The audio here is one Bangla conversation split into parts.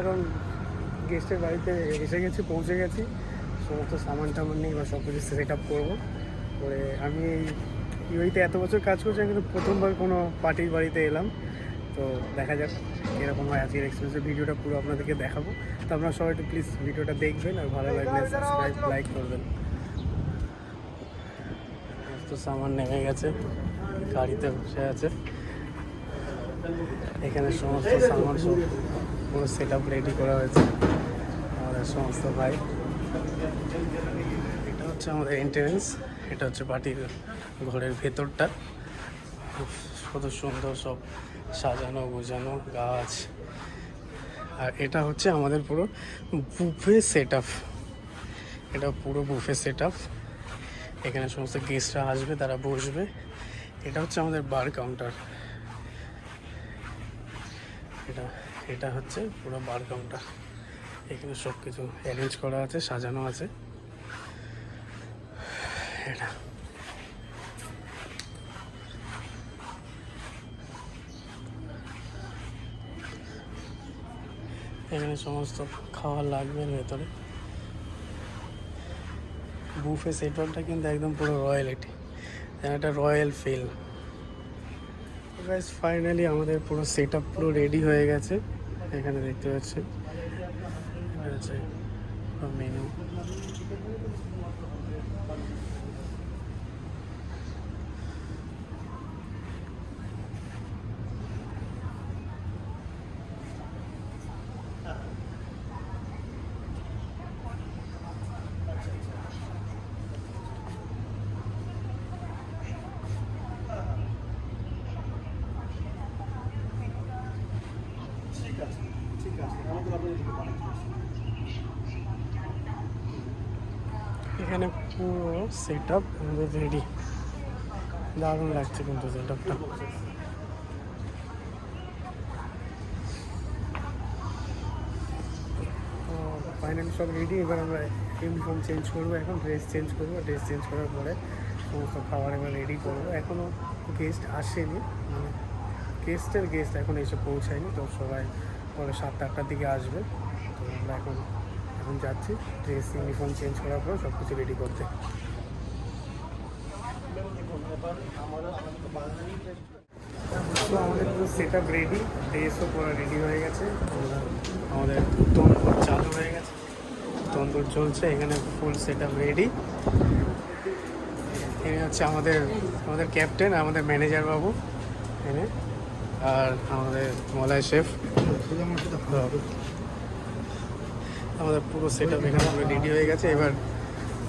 এখন গেস্টের বাড়িতে এসে গেছি, পৌঁছে গেছি। সমস্ত সামান টামান নিয়ে বা সব কিছু সেট আপ করবো। করে আমি এই ইউএইতে এত বছর কাজ করছি, কিন্তু প্রথমবার কোনো পার্টির বাড়িতে এলাম। তো দেখা যাক এরকম হয়। আজকের এক্সপিরিয়েন্সের ভিডিওটা পুরো আপনাদেরকে দেখাবো। তো আপনারা সবাই একটু প্লিজ ভিডিওটা দেখবেন, আর ভালো লাগলে সাবস্ক্রাইব লাইক করবেন। সমস্ত সামান নেমে গেছে, গাড়িতে বসে আছে। এখানে সমস্ত সামান সব পুরো সেট আপ রেডি করা হয়েছে আমাদের সমস্ত ভাই। এটা হচ্ছে আমাদের এন্ট্রেন্স, এটা হচ্ছে পার্টির ঘরের ভেতরটা। কত সুন্দর সব সাজানো গোজানো, গাছ। আর এটা হচ্ছে আমাদের পুরো বুফে সেট আপ। এটা পুরো বুফে সেট আপ। এখানে সমস্ত গেস্টরা আসবে, তারা বসবে। এটা হচ্ছে আমাদের বার কাউন্টার। এটা হচ্ছে পুরো বার কাউন্টার। এখানে সব কিছু অ্যারেঞ্জ করা আছে, সাজানো আছে। এটা এখানে সমস্ত খাবার লাগবে ভেতরে। বুফে সেটআপটা কিন্তু একদম পুরো রয়্যালিটি, একটা রয়্যাল ফিল। গাইস ফাইনালি আমাদের পুরো সেট আপ পুরো রেডি হয়ে গেছে। এখানে দেখতে পাচ্ছেন আছে মেনু। এখানে পুরো সেট আপ আমাদের রেডি। দারুণ লাগছে কিন্তু সেট আপটা। ফাইনালি সব রেডি। এবার আমরা ইউনিফর্ম চেঞ্জ করবো, এখন ড্রেস চেঞ্জ করবো। ড্রেস চেঞ্জ করার পরে সমস্ত খাবার এবার রেডি করবো। এখনও গেস্ট আসেনি, মানে গেস্ট এখন এসে পৌঁছায়নি। তো সবাই পরে 7-8টার দিকে আসবে। তো আমরা এখন যাচ্ছি ড্রেস ইউনিফর্ম চেঞ্জ করার পর সব কিছু রেডি করতে। তো আমাদের পুরো সেট আপ রেডি, ড্রেসও পুরো রেডি হয়ে গেছে। আমাদের তন্দুর চালু হয়ে গেছে, তন্দুর চলছে। এখানে ফুল সেট আপ রেডি। এনে হচ্ছে আমাদের ক্যাপ্টেন, আমাদের ম্যানেজার বাবু এনে, আর আমাদের মলয় শেফ। আমাদের পুরো সেট আপ এখানে পুরো রেডি হয়ে গেছে। এবার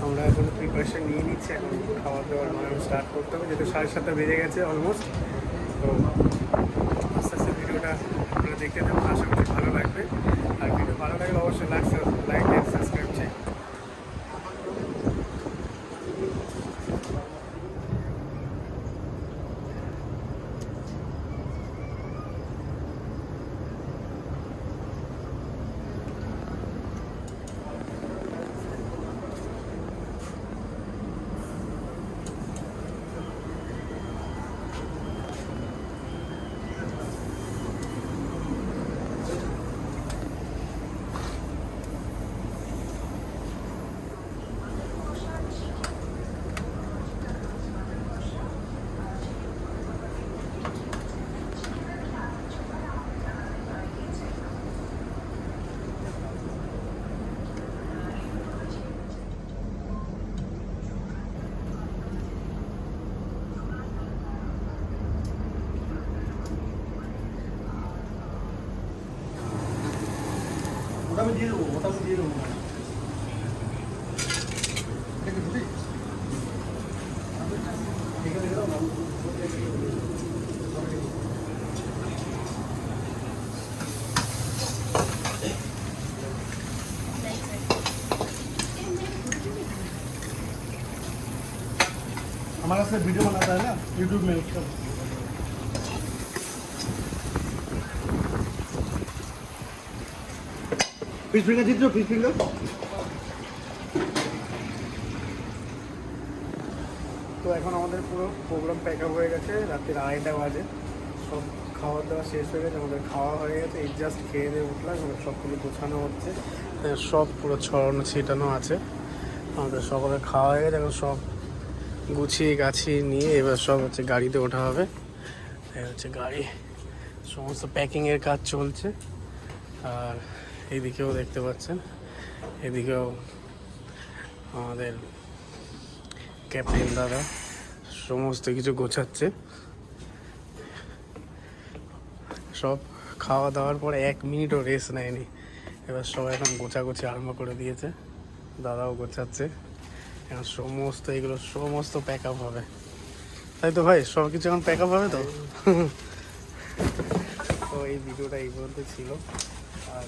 আমরা এখন প্রিপারেশন নিয়ে নিচ্ছি, এখন খাওয়া দাওয়ার বানানো স্টার্ট করতে হবে, যেহেতু 7:30 বেজে গেছে অলমোস্ট। তো আস্তে আস্তে ভিডিওটা আপনারা দেখতে থাকুন, আশা করি ভালো লাগবে। আর ভিডিও ভালো লাগলে অবশ্যই লাইক এন্ড সাবস্ক্রাইব চাই। ওটা আমি দিয়ে দেবো। हमारा से वीडियो बनाता है ना यूट्यूब में, उसका फिश फिंगर जीत फिश फिंगर। তো এখন আমাদের পুরো প্রোগ্রাম প্যাক আপ হয়ে গেছে, রাত্রি 2:30 বাজে। সব খাওয়া দাওয়া শেষ হয়ে গেছে, আমাদের খাওয়া হয়ে গেছে, এই জাস্ট খেয়ে দিয়ে উঠলাম, এবার সবগুলো গোছানো হচ্ছে, সব পুরো ছড়ানো ছিটানো আছে। আমাদের সকলে খাওয়া হয়ে গেছে, এখন সব গুছিয়ে গাছিয়ে নিয়ে এবার সব হচ্ছে গাড়িতে ওঠা হবে। এই হচ্ছে গাড়ি, সমস্ত প্যাকিংয়ের কাজ চলছে। আর এদিকেও দেখতে পাচ্ছেন, এদিকেও আমাদের ক্যাপ্টেন দাদা সমস্ত কিছু গোছাচ্ছে। সব খাওয়া দাওয়ার পরে 1 মিনিটও রেস্ট নেয়নি, এবার সবাই এখন গোছাগুছি আরম্ভ করে দিয়েছে, দাদাও গোছাচ্ছে। এখন সমস্ত এগুলো সমস্ত প্যাক আপ হবে, তাই তো ভাই? সব কিছু এখন প্যাক আপ হবে তো? তো এই ভিডিওটা এই পর্যন্ত ছিল। আর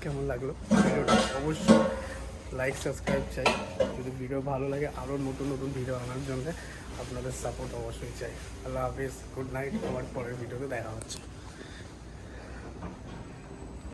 কেমন লাগলো ভিডিওটা অবশ্যই লাইক সাবস্ক্রাইব চাই। যদি ভিডিও ভালো লাগে আরও নতুন নতুন ভিডিও আনার জন্য আপনাদের সাপোর্ট অবশ্যই চাই। আল্লাহ হাফিজ, গুড নাইট, আবার পরের ভিডিওতে দেখা হচ্ছে।